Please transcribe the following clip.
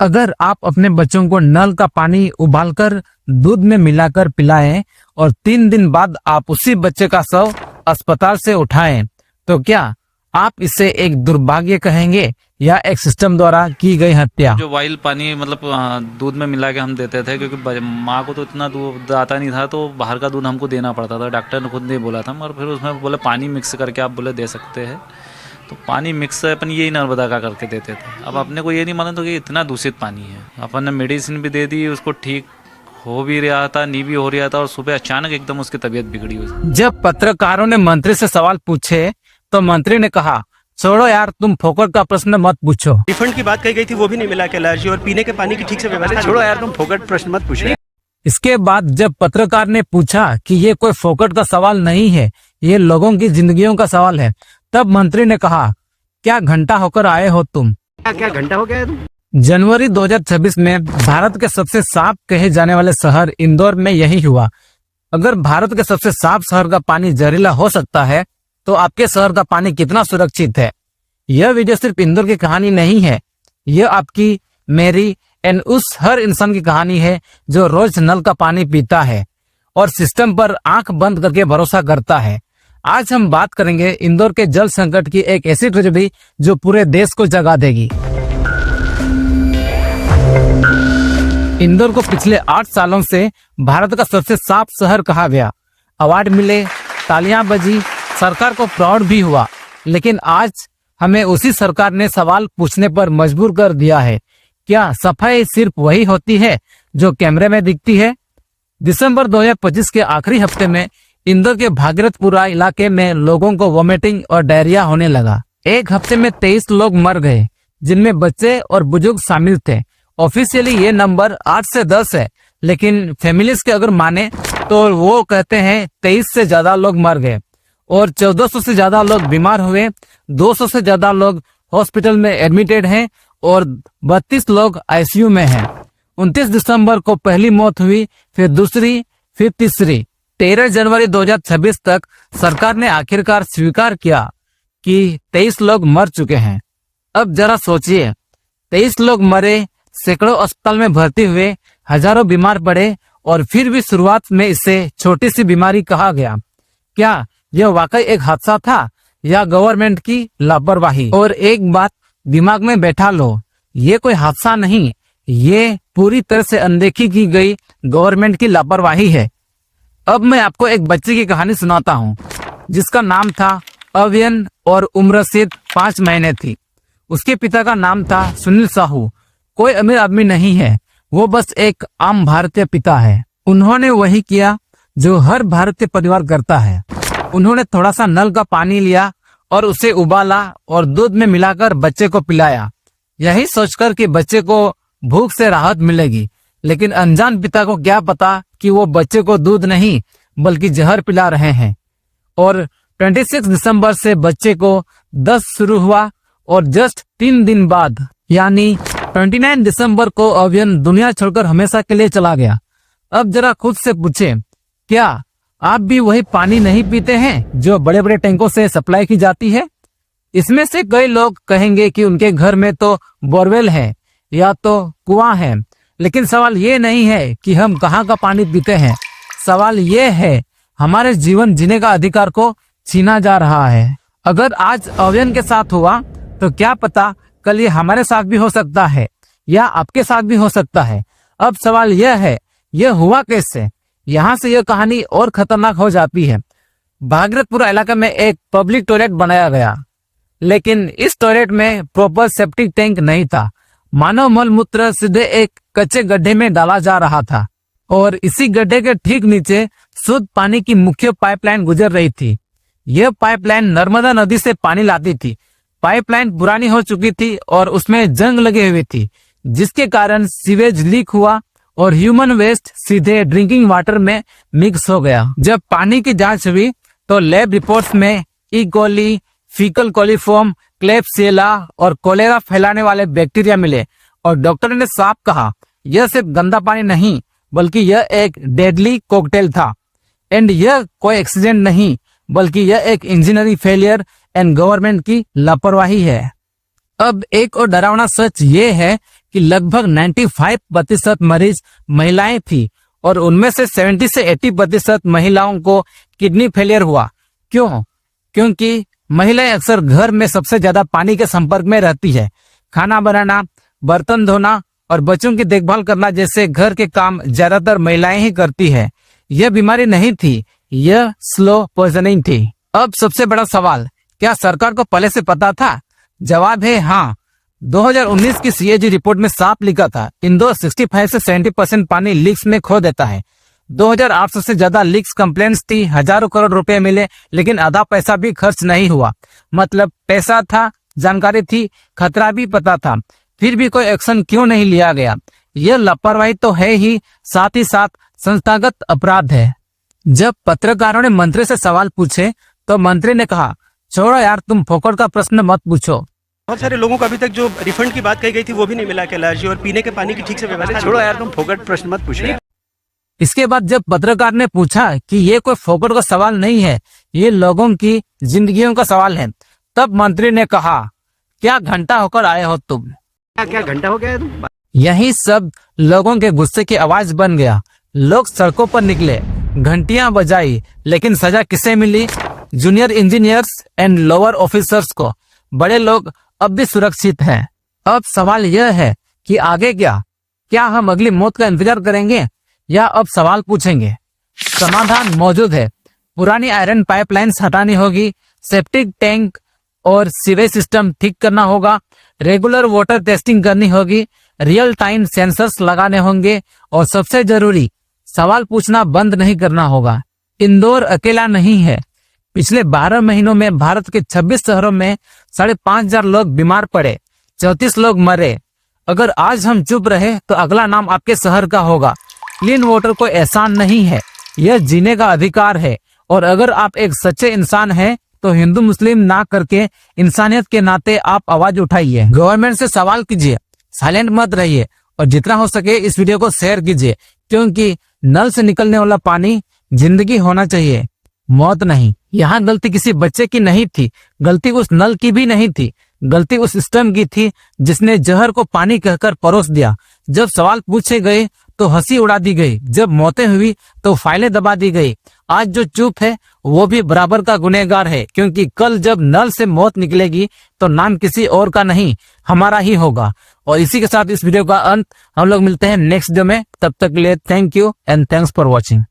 अगर आप अपने बच्चों को नल का पानी उबालकर दूध में मिलाकर पिलाएं और 3 दिन बाद आप उसी बच्चे का शव अस्पताल से उठाएं, तो क्या आप इसे एक दुर्भाग्य कहेंगे या एक सिस्टम द्वारा की गई हत्या? जो बॉइल पानी मतलब दूध में मिला के हम देते थे, क्योंकि माँ को तो इतना दूध आता नहीं था, तो बाहर का दूध हमको देना पड़ता था। डॉक्टर ने खुद नहीं बोला था, मगर फिर उसमें बोले पानी मिक्स करके आप बोले दे सकते हैं, तो पानी मिक्स अपन यही नर्मदा का करके देते थे। अब अपने को ये नहीं मालूम था कि इतना दूषित पानी है। अपन ने मेडिसिन भी दे दी, उसको ठीक हो भी रहा था, नहीं भी हो रहा था, और सुबह अचानक एकदम उसकी तबीयत बिगड़ी। जब पत्रकारों ने मंत्री से सवाल पूछे तो मंत्री ने कहा, छोड़ो यार, तुम फोकट का प्रश्न मत पूछो। रिफंड की बात कही गई थी, वो भी नहीं मिला कैलाश जी, और पीने के पानी की ठीक से व्यवस्था। छोड़ो यार, तुम फोकट प्रश्न मत पूछो। इसके बाद जब पत्रकार ने पूछा कि ये कोई फोकट का सवाल नहीं है, ये लोगों की जिंदगियों का सवाल है, तब मंत्री ने कहा, क्या घंटा होकर आए हो तुम? क्या घंटा हो गया है तुम? जनवरी 2026 में भारत के सबसे साफ कहे जाने वाले शहर इंदौर में यही हुआ। अगर भारत के सबसे साफ शहर का पानी जहरीला हो सकता है, तो आपके शहर का पानी कितना सुरक्षित है? यह वीडियो सिर्फ इंदौर की कहानी नहीं है, यह आपकी, मेरी एंड उस हर इंसान की कहानी है जो रोज नल का पानी पीता है और सिस्टम पर आंख बंद करके भरोसा करता है। आज हम बात करेंगे इंदौर के जल संकट की एक ऐसी ट्रेजेडी जो पूरे देश को जगा देगी। इंदौर को पिछले 8 सालों से भारत का सबसे साफ शहर कहा गया, अवार्ड मिले, तालियां बजी, सरकार को प्राउड भी हुआ, लेकिन आज हमें उसी सरकार ने सवाल पूछने पर मजबूर कर दिया है। क्या सफाई सिर्फ वही होती है जो कैमरे में दिखती है? दिसंबर 2025 के आखिरी हफ्ते में इंदौर के भागीरथपुरा इलाके में लोगों को वोमिटिंग और डायरिया होने लगा। एक हफ्ते में 23 लोग मर गए, जिनमें बच्चे और बुजुर्ग शामिल थे। ऑफिशियली ये नंबर 8 से 10 है, लेकिन फैमिलीज के अगर माने तो वो कहते हैं 23 से ज्यादा लोग मर गए और 1400 से ज्यादा लोग बीमार हुए, 200 से ज्यादा लोग हॉस्पिटल में एडमिटेड हैं और 32 लोग आईसीयू में हैं। 29 दिसंबर को पहली मौत हुई, फिर दूसरी, फिर तीसरी। 13 जनवरी 2026 तक सरकार ने आखिरकार स्वीकार किया कि 23 लोग मर चुके हैं। अब जरा सोचिए, 23 लोग मरे, सैकड़ों अस्पताल में भर्ती हुए, हजारों बीमार पड़े और फिर भी शुरुआत में इसे छोटी सी बीमारी कहा गया। क्या यह वाकई एक हादसा था या गवर्नमेंट की लापरवाही? और एक बात दिमाग में बैठा लो, ये कोई हादसा नहीं, ये पूरी तरह से अनदेखी की गई गवर्नमेंट की लापरवाही है। अब मैं आपको एक बच्चे की कहानी सुनाता हूँ, जिसका नाम था अवियन और उम्र सिर्फ 5 महीने थी। उसके पिता का नाम था सुनील साहू। कोई अमीर आदमी नहीं है, वो बस एक आम भारतीय पिता है। उन्होंने वही किया जो हर भारतीय परिवार करता है। उन्होंने थोड़ा सा नल का पानी लिया और उसे उबाला और दूध में मिलाकर बच्चे को पिलाया, यही सोचकर कि बच्चे को भूख से राहत मिलेगी। लेकिन अनजान पिता को क्या पता कि वो बच्चे को दूध नहीं बल्कि जहर पिला रहे हैं। और 26 दिसंबर से बच्चे को दस्त शुरू हुआ और जस्ट 3 दिन बाद यानी 29 दिसंबर को अवियन दुनिया छोड़कर हमेशा के लिए चला गया। अब जरा खुद से पूछें, क्या आप भी वही पानी नहीं पीते हैं जो बड़े बड़े टैंकों से सप्लाई की जाती है? इसमें से कई लोग कहेंगे कि उनके घर में तो बोरवेल है या तो कुआं है, लेकिन सवाल ये नहीं है कि हम कहाँ का पानी पीते हैं। सवाल ये है, हमारे जीवन जीने का अधिकार को छीना जा रहा है। अगर आज अवियन के साथ हुआ तो क्या पता कल ये हमारे साथ भी हो सकता है या आपके साथ भी हो सकता है। अब सवाल यह है, यह हुआ कैसे? यहाँ से यह कहानी और खतरनाक हो जाती है। भागीरथपुरा इलाके में एक पब्लिक टॉयलेट बनाया गया, लेकिन इस टॉयलेट में प्रॉपर सेप्टिक टैंक नहीं था। मानव मल मूत्र सीधे एक कच्चे गड्ढे में डाला जा रहा था और इसी गड्ढे के ठीक नीचे शुद्ध पानी की मुख्य पाइपलाइन गुजर रही थी। यह पाइपलाइन नर्मदा नदी से पानी लाती थी। पाइपलाइन पुरानी हो चुकी थी और उसमें जंग लगे हुए थी, जिसके कारण सीवेज लीक हुआ और ह्यूमन वेस्ट सीधे ड्रिंकिंग वाटर में मिक्स हो गया। जब पानी की जांच हुई तो लैब रिपोर्ट्स में ई कोली, फीकल कोलीफॉर्म, क्लेब्सिएला और कोलेरा फैलाने वाले बैक्टीरिया मिले और डॉक्टर ने साफ कहा, यह सिर्फ गंदा पानी नहीं बल्कि यह एक डेडली कॉकटेल था। एंड यह कोई एक्सीडेंट नहीं बल्कि यह एक इंजीनियरिंग फेलियर एंड गवर्नमेंट की लापरवाही है। अब एक और डरावना सच ये है कि लगभग 95% मरीज महिलाएं थी और उनमें से 70 से 80% महिलाओं को किडनी फेलियर हुआ। क्यों? क्योंकि महिलाएं अक्सर घर में सबसे ज्यादा पानी के संपर्क में रहती है। खाना बनाना, बर्तन धोना और बच्चों की देखभाल करना जैसे घर के काम ज्यादातर महिलाएं ही करती है। यह बीमारी नहीं थी, यह स्लो पॉइजनिंग थी। अब सबसे बड़ा सवाल, क्या सरकार को पहले से पता था? जवाब है हाँ। 2019 की CAG रिपोर्ट में साफ लिखा था, इंदौर 65 से 70% पानी लीक्स में खो देता है। 2800 से ज्यादा लीक्स कंप्लेंट्स थी, हजारों करोड़ रुपए मिले, लेकिन आधा पैसा भी खर्च नहीं हुआ। मतलब पैसा था, जानकारी थी, खतरा भी पता था, फिर भी कोई एक्शन क्यों नहीं लिया गया? यह लापरवाही तो है ही, साथ ही साथ संस्थागत अपराध है। जब पत्रकारों ने मंत्री से सवाल पूछे तो मंत्री ने कहा, छोड़ो यार, तुम फोकट का प्रश्न मत पूछो। बहुत सारे लोगों को अभी तक जो रिफंड की बात कही गई थी वो भी नहीं मिला कैलाश जी, और पीने के पानी की ठीक से व्यवस्था छोड़ो यार, तुम फोकट प्रश्न मत पूछो। इसके बाद जब पत्रकार ने पूछा कि ये कोई फोकट का सवाल नहीं है, ये लोगों की जिंदगियों का सवाल है, तब मंत्री ने कहा, क्या घंटा होकर आए हो तुम? क्या घंटा हो गया है तुम? यही सब लोगों के गुस्से की आवाज बन गया। लोग सड़कों पर निकले, घंटियां बजाई, लेकिन सजा किसे मिली? Junior engineers and lower officers को। बड़े लोग अब भी सुरक्षित हैं। अब सवाल यह है कि आगे क्या हम अगली मौत का इंतजार करेंगे या अब सवाल पूछेंगे? समाधान मौजूद है। पुरानी आयरन पाइपलाइंस हटानी होगी, सेप्टिक टैंक और सीवेज सिस्टम ठीक करना होगा, रेगुलर वाटर टेस्टिंग करनी होगी, रियल टाइम सेंसर्स लगाने होंगे और सबसे जरूरी, सवाल पूछना बंद नहीं करना होगा। इंदौर अकेला नहीं है। पिछले 12 महीनों में भारत के 26 शहरों में 5,500 लोग बीमार पड़े, 34 लोग मरे। अगर आज हम चुप रहे तो अगला नाम आपके शहर का होगा। क्लीन वाटर कोई एहसान नहीं है, यह जीने का अधिकार है। और अगर आप एक सच्चे इंसान हैं तो हिंदू मुस्लिम ना करके इंसानियत के नाते आप आवाज उठाइए, गवर्नमेंट से सवाल कीजिए, साइलेंट मत रहिए और जितना हो सके इस वीडियो को शेयर कीजिए, क्योंकि नल से निकलने वाला पानी जिंदगी होना चाहिए, मौत नहीं। यहाँ गलती किसी बच्चे की नहीं थी, गलती उस नल की भी नहीं थी, गलती उस सिस्टम की थी जिसने जहर को पानी कहकर परोस दिया। जब सवाल पूछे गए तो हंसी उड़ा दी गई, जब मौतें हुई तो फाइलें दबा दी गई। आज जो चुप है वो भी बराबर का गुनहगार है, क्योंकि कल जब नल से मौत निकलेगी तो नाम किसी और का नहीं, हमारा ही होगा। और इसी के साथ इस वीडियो का अंत, हम लोग मिलते हैं नेक्स्ट वीडियो में। तब तक के लिए thank you and thanks for watching.